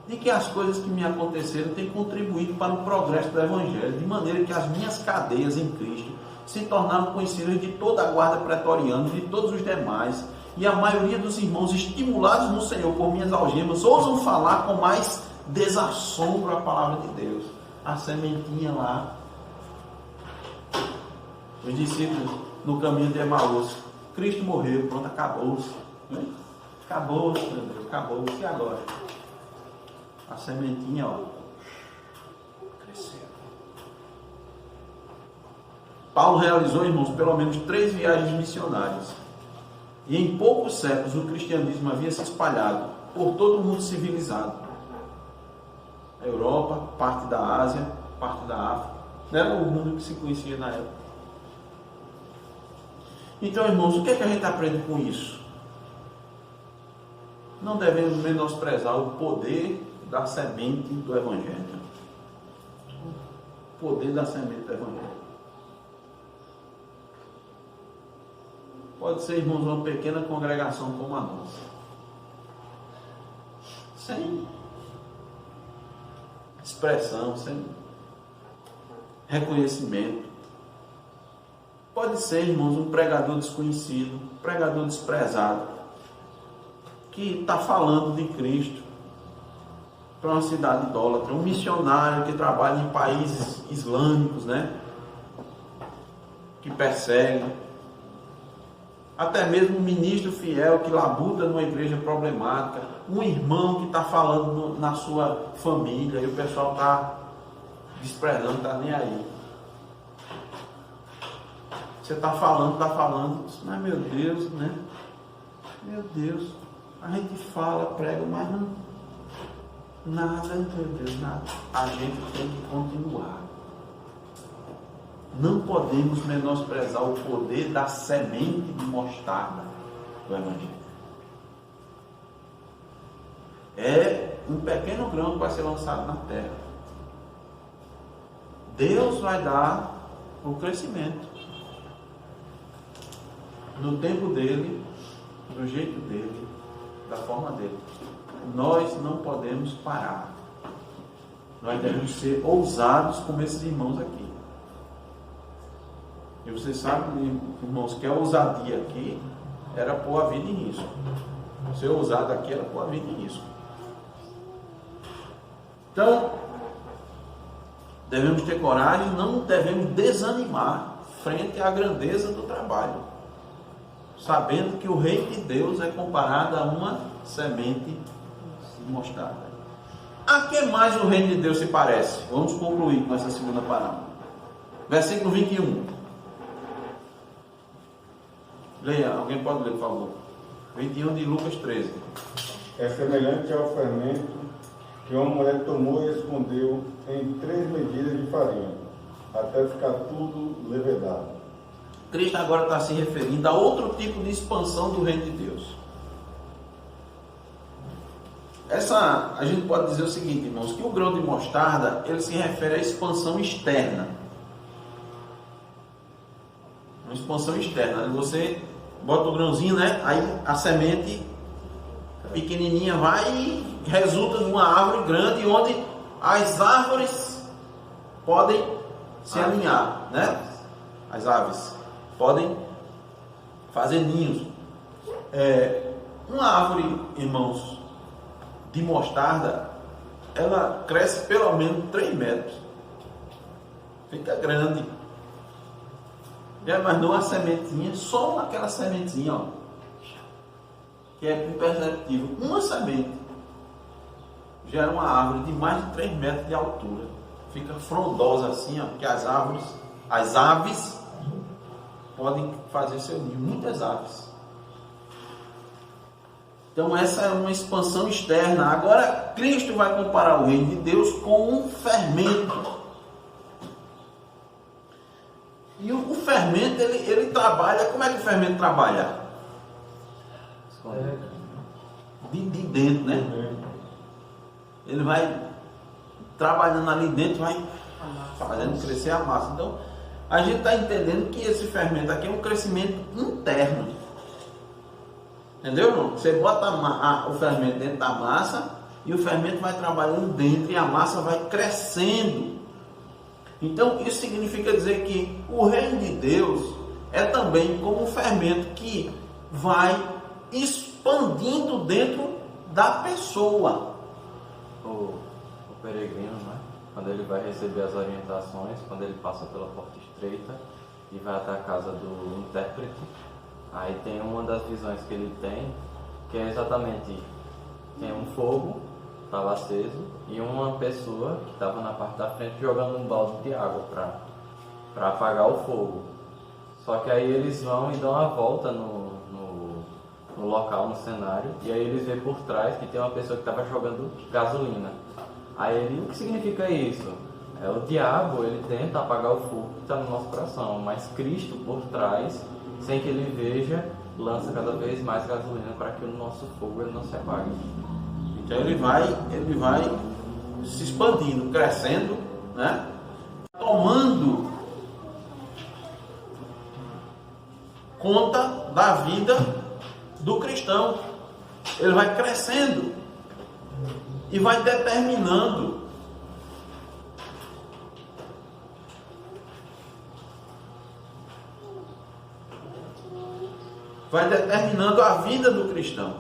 De que as coisas que me aconteceram têm contribuído para o progresso do Evangelho, de maneira que as minhas cadeias em Cristo se tornaram conhecidas de toda a guarda pretoriana e de todos os demais, e a maioria dos irmãos, estimulados no Senhor por minhas algemas, ousam falar com mais desassombro a palavra de Deus. A sementinha lá, os discípulos no caminho de Emaús, Cristo morreu, pronto, acabou-se, né? Acabou-se, meu Deus, acabou-se, e agora? A sementinha, ó, cresceu. Paulo realizou, irmãos, pelo menos 3 viagens missionárias. E em poucos séculos o cristianismo havia se espalhado por todo o mundo civilizado. A Europa, parte da Ásia, parte da África. Não era o mundo que se conhecia na época. Então, irmãos, o que é que a gente aprende com isso? Não devemos menosprezar o poder da semente do Evangelho. O poder da semente do Evangelho. Pode ser, irmãos, uma pequena congregação como a nossa, sem expressão, sem reconhecimento. Pode ser, irmãos, um pregador desconhecido, um pregador desprezado, que está falando de Cristo para uma cidade idólatra, um missionário que trabalha em países islâmicos, né? Que persegue. Até mesmo um ministro fiel que labuta numa igreja problemática, um irmão que está falando na sua família e o pessoal está desprezando, não está nem aí. Você está falando, mas meu Deus, né? Meu Deus, a gente fala, prega, mas não, nada, meu Deus, nada. A gente tem que continuar. Não podemos menosprezar o poder da semente de mostarda do Evangelho. É um pequeno grão que vai ser lançado na terra. Deus vai dar o crescimento. No tempo dele, do jeito dele, da forma dele. Nós não podemos parar. Nós devemos ser ousados como esses irmãos aqui. E vocês sabem, irmãos, que a ousadia aqui era pôr a vida em risco. Ser ousado aqui era pôr a vida em risco. Então, devemos ter coragem, não devemos desanimar frente à grandeza do trabalho, sabendo que o reino de Deus é comparado a uma semente de mostarda. A que mais o reino de Deus se parece? Vamos concluir com essa segunda parábola. Versículo 21. Leia, alguém pode ler, por favor. 21 de Lucas 13. É semelhante ao fermento que uma mulher tomou e escondeu em 3 medidas de farinha, até ficar tudo levedado. Cristo agora está se referindo a outro tipo de expansão do reino de Deus. A gente pode dizer o seguinte, irmãos, que o grão de mostarda, ele se refere à expansão externa. Uma expansão externa. Você bota o grãozinho, né? Aí a semente pequenininha vai e resulta numa árvore grande, onde as árvores podem se alinhar, né? As aves podem fazer ninhos. Uma árvore, irmãos, de mostarda, ela cresce pelo menos 3 metros. Fica grande. Já imaginou uma sementinha, só aquela sementinha, ó, que é imperceptível. Uma semente gera uma árvore de mais de 3 metros de altura. Fica frondosa assim, ó, porque as aves podem fazer seu ninho, muitas aves. Então essa é uma expansão externa. Agora Cristo vai comparar o reino de Deus com um fermento. E o fermento, ele trabalha. Como é que o fermento trabalha? de dentro, né? Ele vai trabalhando ali dentro, vai fazendo crescer a massa. Então, a gente está entendendo que esse fermento aqui é um crescimento interno. Entendeu, irmão? Você bota o fermento dentro da massa e o fermento vai trabalhando dentro e a massa vai crescendo. Então, isso significa dizer que o reino de Deus é também como um fermento que vai expandindo dentro da pessoa. O peregrino, né? Quando ele vai receber as orientações, quando ele passa pela porta estreita e vai até a casa do intérprete, aí tem uma das visões que ele tem, que é exatamente, tem um fogo, estava aceso, e uma pessoa que estava na parte da frente jogando um balde de água para apagar o fogo. Só que aí eles vão e dão a volta no local, no cenário, e aí eles veem por trás que tem uma pessoa que estava jogando gasolina. Aí ele, o que significa isso? É o diabo, ele tenta apagar o fogo que está no nosso coração, mas Cristo por trás, sem que ele veja, lança cada vez mais gasolina para que o nosso fogo ele não se apague. Então ele vai se expandindo, crescendo, né? Tomando conta da vida do cristão. Ele vai crescendo e vai determinando a vida do cristão.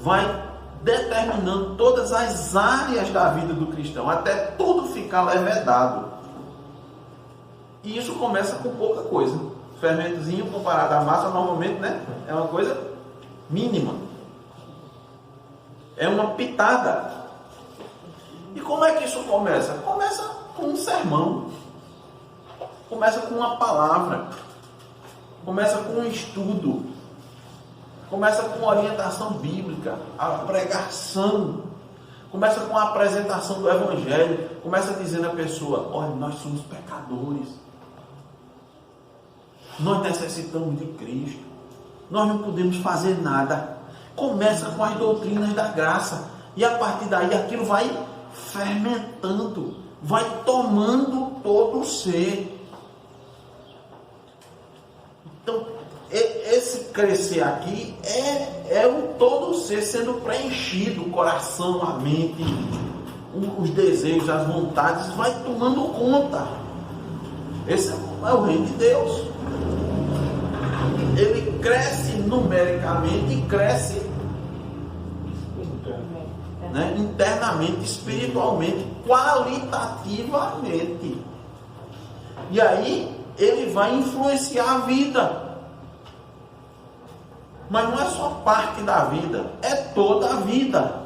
Vai determinando todas as áreas da vida do cristão, até tudo ficar levedado. E isso começa com pouca coisa. Fermentozinho comparado à massa, normalmente, né, é uma coisa mínima. É uma pitada. E como é que isso começa? Começa com um sermão. Começa com uma palavra. Começa com um estudo. Começa com orientação bíblica, a pregação. Começa com a apresentação do Evangelho. Começa dizendo à pessoa: olha, nós somos pecadores. Nós necessitamos de Cristo. Nós não podemos fazer nada. Começa com as doutrinas da graça. E a partir daí aquilo vai fermentando, vai tomando todo o ser. Então, esse crescer aqui é o todo o ser sendo preenchido, o coração, a mente, os desejos, as vontades, vai tomando conta. Esse é o reino de Deus. Ele cresce numericamente e cresce, né, internamente, espiritualmente, qualitativamente. E aí ele vai influenciar a vida. Mas não é só parte da vida, é toda a vida.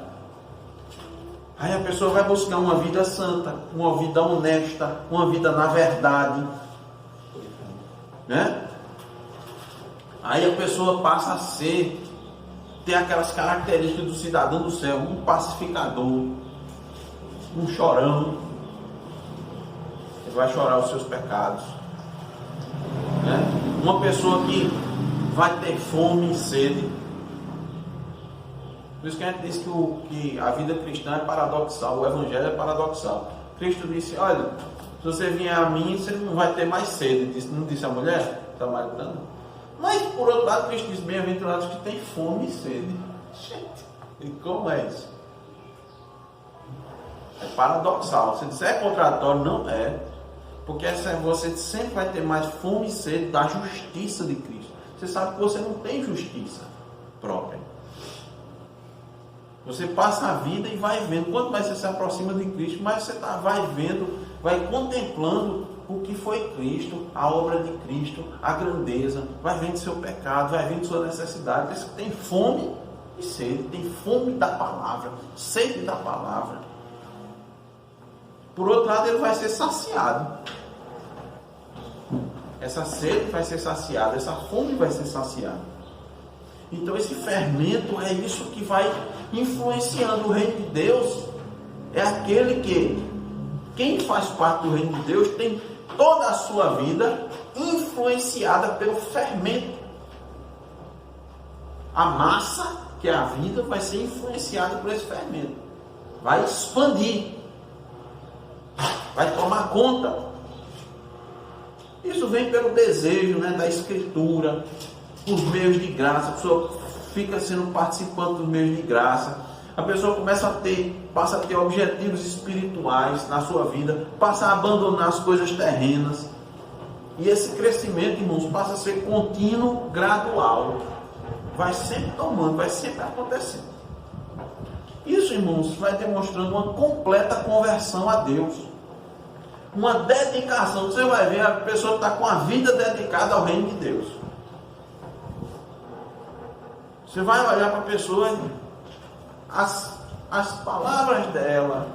Aí a pessoa vai buscar uma vida santa, uma vida honesta, uma vida na verdade, né? Aí a pessoa passa a ter aquelas características do cidadão do céu, um pacificador, um chorão. Ele vai chorar os seus pecados, né? Uma pessoa que vai ter fome e sede. Por isso que a gente diz que a vida cristã é paradoxal, o evangelho é paradoxal. Cristo disse: olha, se você vier a mim, você não vai ter mais sede. Não disse a mulher samaritana? Mas por outro lado, Cristo diz: bem-aventurados que têm fome e sede. Gente, e como é isso? É paradoxal. Se disser contraditório, não é. Porque você sempre vai ter mais fome e sede da justiça de Cristo. Você sabe que você não tem justiça própria. Você passa a vida e vai vendo. Quanto mais você se aproxima de Cristo, mais você vai vendo, vai contemplando o que foi Cristo, a obra de Cristo, a grandeza. Vai vendo seu pecado, vai vendo sua necessidade. Você tem fome e sede, tem fome da palavra, sede da palavra. Por outro lado, ele vai ser saciado. Essa sede vai ser saciada, essa fome vai ser saciada. Então esse fermento é isso que vai influenciando o reino de Deus. É aquele que, quem faz parte do reino de Deus, tem toda a sua vida influenciada pelo fermento. A massa, que é a vida, vai ser influenciada por esse fermento. Vai expandir. Vai tomar conta. Isso vem pelo desejo, né, da escritura, por meios de graça. A pessoa fica sendo participante dos meios de graça. A pessoa passa a ter objetivos espirituais na sua vida, passa a abandonar as coisas terrenas. E esse crescimento, irmãos, passa a ser contínuo, gradual. Vai sempre tomando, vai sempre acontecendo. Isso, irmãos, vai demonstrando uma completa conversão a Deus. Uma dedicação. Você vai ver, a pessoa está com a vida dedicada ao reino de Deus. Você vai olhar para a pessoa, as palavras dela,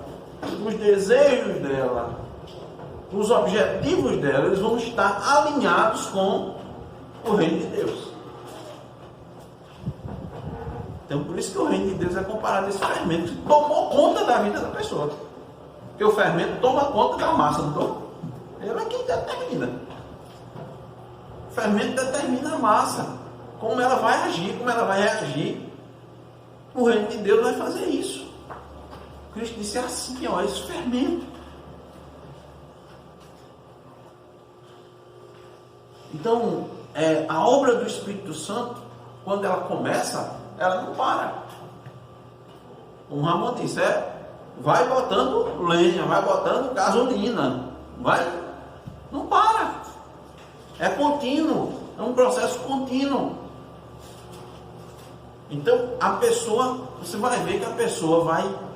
os desejos dela, os objetivos dela, eles vão estar alinhados com o reino de Deus. Então, por isso que o reino de Deus é comparado a esse fermento que tomou conta da vida da pessoa. Porque o fermento toma conta da massa, não toma? Ele é quem determina. O fermento determina a massa, como ela vai agir, como ela vai reagir. O reino de Deus vai fazer isso. Cristo disse assim, ó, esse fermento. Então, a obra do Espírito Santo, quando ela começa, ela não para. O Ramon disse, vai botando lenha, vai botando gasolina, não para. É contínuo, é um processo contínuo. Então, a pessoa, você vai ver que a pessoa vai...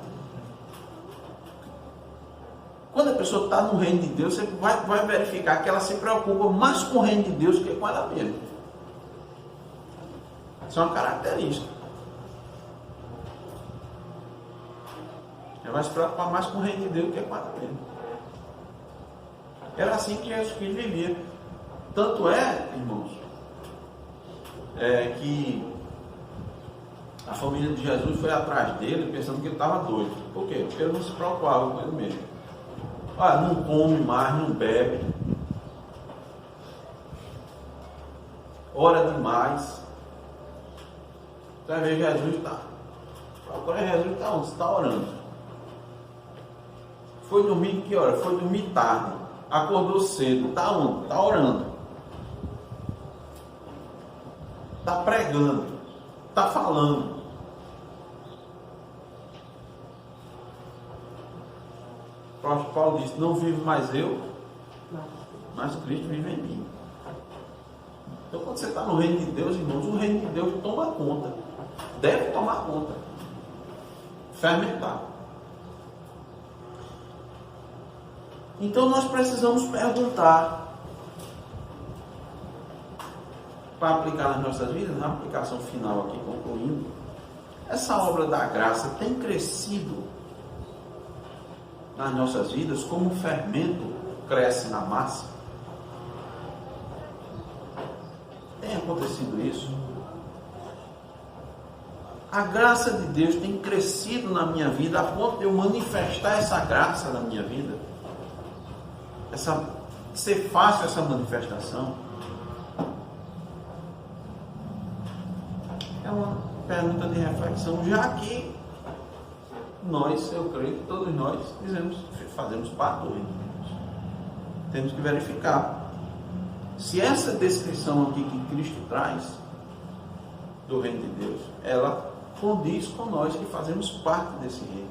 Quando a pessoa está no reino de Deus, você vai verificar que ela se preocupa mais com o reino de Deus que com ela mesma. Isso é uma característica. Ela vai se preocupar mais com o reino de Deus do que com ela mesma. Era assim que Jesus Cristo vivia. Tanto irmãos, que a família de Jesus foi atrás dele pensando que ele estava doido. Por quê? Porque ele não se preocupava com ele mesmo. Não come mais, não bebe, ora demais. Você vai ver Jesus procura Jesus está onde? Você está orando. Foi dormir que hora? Foi dormir tarde. Acordou cedo. Está onde? Está orando. Está pregando. Está falando. O apóstolo Paulo disse, não vivo mais eu, mas Cristo vive em mim. Então, quando você está no reino de Deus, irmãos, o reino de Deus toma conta. Deve tomar conta. Fermentar. Então, nós precisamos perguntar, para aplicar nas nossas vidas, na aplicação final aqui, concluindo, essa obra da graça tem crescido nas nossas vidas como o fermento cresce na massa? Tem acontecido isso? A graça de Deus tem crescido na minha vida a ponto de eu manifestar essa graça na minha vida? Ser fácil essa manifestação? É uma pergunta de reflexão, já que nós, eu creio que todos nós fazemos parte do reino de Deus. Temos que verificar se essa descrição aqui que Cristo traz do reino de Deus, ela condiz com nós que fazemos parte desse reino.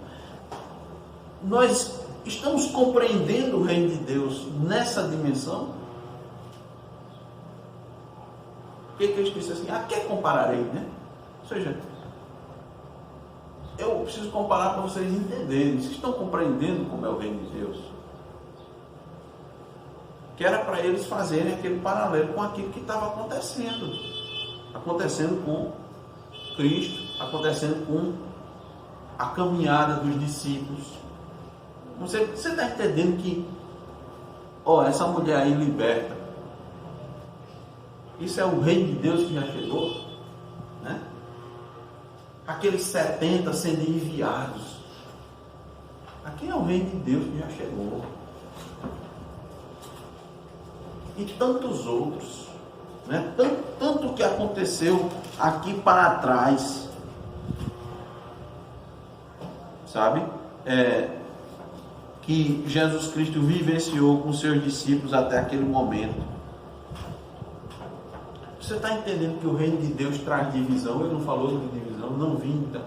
Nós estamos compreendendo o reino de Deus nessa dimensão? Porque Cristo disse assim, a que compararei, né? Ou seja, eu preciso comparar para vocês entenderem. Vocês estão compreendendo como é o reino de Deus? Que era para eles fazerem aquele paralelo com aquilo que estava acontecendo. Acontecendo com Cristo, acontecendo com a caminhada dos discípulos. Você está entendendo que, essa mulher aí liberta, isso é o reino de Deus que já chegou, né? Aqueles 70 sendo enviados, aqui é o reino de Deus que já chegou. E tantos outros. né? Tanto que aconteceu aqui para trás, sabe? Que Jesus Cristo vivenciou com seus discípulos até aquele momento. Você está entendendo que o reino de Deus traz divisão? Ele não falou de divisão, não vinda.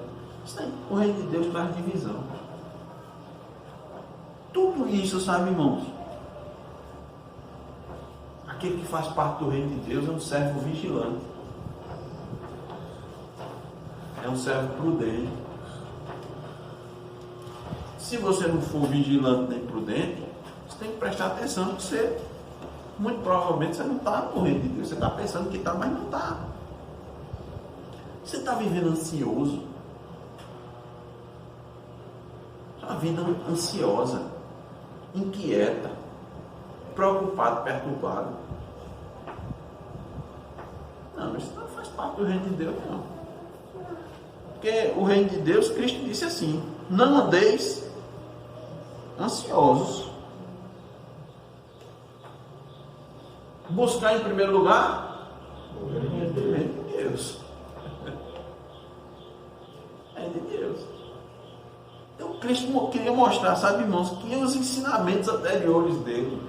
O reino de Deus traz divisão. Tudo isso, sabe, irmãos? Aquele que faz parte do reino de Deus é um servo vigilante. É um servo prudente. Se você não for vigilante nem prudente, você tem que prestar atenção que você, muito provavelmente, você não está no reino de Deus. Você está pensando que está, mas não está. Você está vivendo ansioso. Uma vida ansiosa, inquieta, preocupado, perturbado. Não, isso não faz parte do reino de Deus, não. Porque o reino de Deus, Cristo disse assim: não andeis ansiosos. Buscar em primeiro lugar o reino de Deus. Reino de Deus. Então Cristo queria mostrar, sabe, irmãos, que os ensinamentos anteriores dele,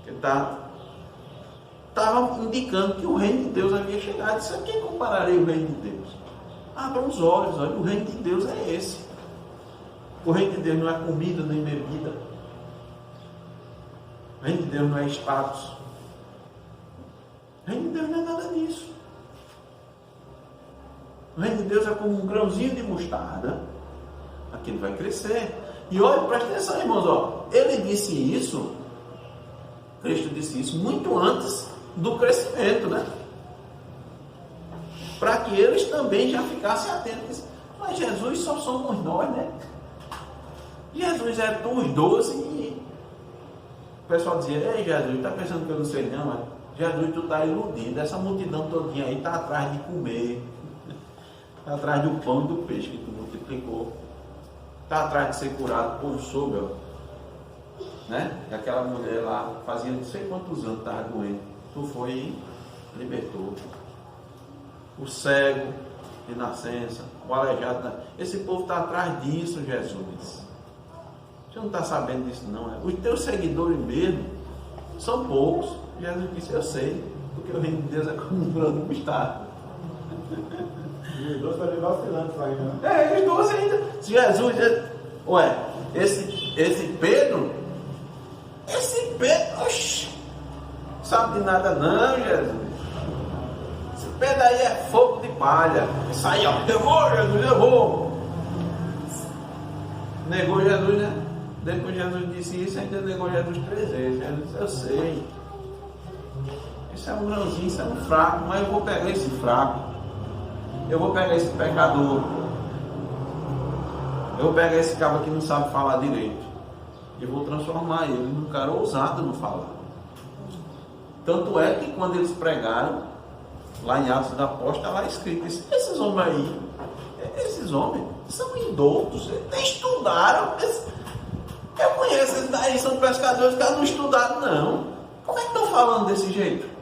que estava indicando que o reino de Deus havia chegado. Isso aqui compararei o reino de Deus. Abra os olhos, olha, o reino de Deus é esse. O reino de Deus não é comida nem bebida. O reino de Deus não é status. O reino de Deus não é nada disso. O reino de Deus é como um grãozinho de mostarda. Aquilo vai crescer. E olha, presta atenção, irmãos, ó. Ele disse isso, Cristo disse isso muito antes do crescimento, né? Para que eles também já ficassem atentos. Mas Jesus só somos nós, né? Jesus é dos 12 e o pessoal dizia: ei, Jesus, está pensando que eu não sei não? Mas Jesus, tu está iludido. Essa multidão todinha aí está atrás de comer. Está atrás do pão e do peixe que tu multiplicou. Está atrás de ser curado por soube, né? E aquela mulher lá fazia não sei quantos anos estava doente. Tu foi e libertou. O cego de nascença, o aleijado. Esse povo está atrás disso, Jesus. Você não está sabendo disso, não. Os teus seguidores mesmo são poucos. Jesus disse: eu sei, porque o reino de Deus é como um grão de mostarda. E os 12 estão vacilantes ainda, né? Os 12 ainda. Jesus, esse Pedro, oxi, sabe de nada não, Jesus. Esse Pedro aí é fogo de palha. Isso aí, ó, eu vou, Jesus, eu vou. Negou Jesus, né? Depois Jesus disse isso, ainda negou Jesus 3 vezes. Jesus disse: eu sei. Isso é um grãozinho, isso é um fraco, mas eu vou pegar esse fraco. Eu vou pegar esse pecador. Eu vou pegar esse cabo que não sabe falar direito. E vou transformar ele num cara ousado no falar. Tanto é que quando eles pregaram, lá em Atos da Apóstolo, está lá escrito: esses homens são indoutos, eles nem estudaram. Eu conheço eles daí, são pescadores que não estudaram, não. Como é que estão falando desse jeito?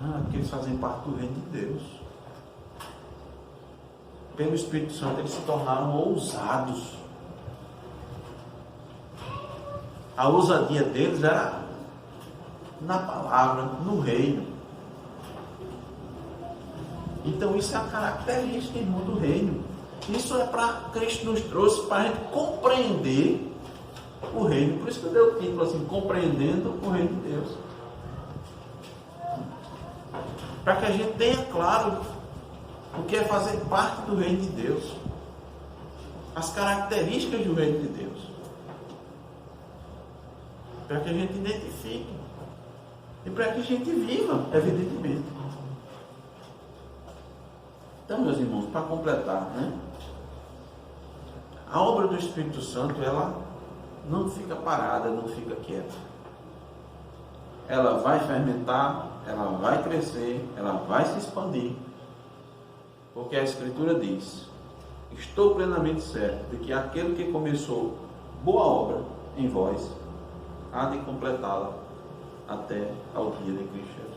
Porque eles fazem parte do reino de Deus. Pelo Espírito Santo eles se tornaram ousados. A ousadia deles era na palavra, no reino. Então isso é a característica, irmão, do reino. Isso é para Cristo nos trouxe para a gente compreender o reino. Por isso que eu dei o título assim: compreendendo o reino de Deus. Para que a gente tenha claro o que é fazer parte do reino de Deus, as características do reino de Deus, para que a gente identifique e para que a gente viva, evidentemente. Então, meus irmãos, para completar, né? A obra do Espírito Santo, ela não fica parada, não fica quieta. Ela vai fermentar, ela vai crescer, ela vai se expandir. Porque a Escritura diz: estou plenamente certo de que aquele que começou boa obra em vós, há de completá-la até ao dia de Cristo Jesus.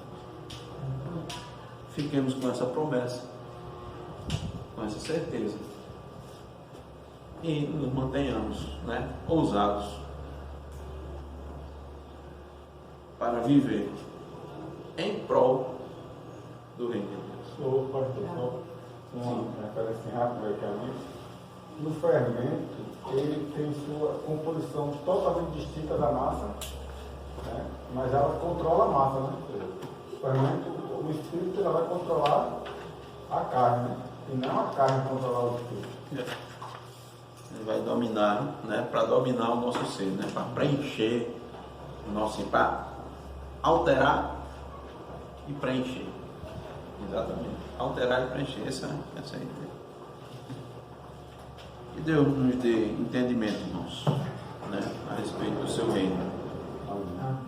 Fiquemos com essa promessa, com essa certeza, e nos mantenhamos, né, ousados para viver em prol do reino de Deus. Ô, pastor, só uma referência rápida que ali. No fermento, ele tem sua composição totalmente distinta da massa, né? Mas ela controla a massa, né? O fermento, o espírito, ela vai controlar a carne, né? E não a carne controlar o espírito. Ele vai dominar, né, para dominar o nosso ser, né, para preencher o nosso ser, para alterar e preencher. Exatamente. Alterar e preencher. Essa é a ideia. Que Deus nos dê entendimento, irmãos, né, a respeito do seu reino. Amém.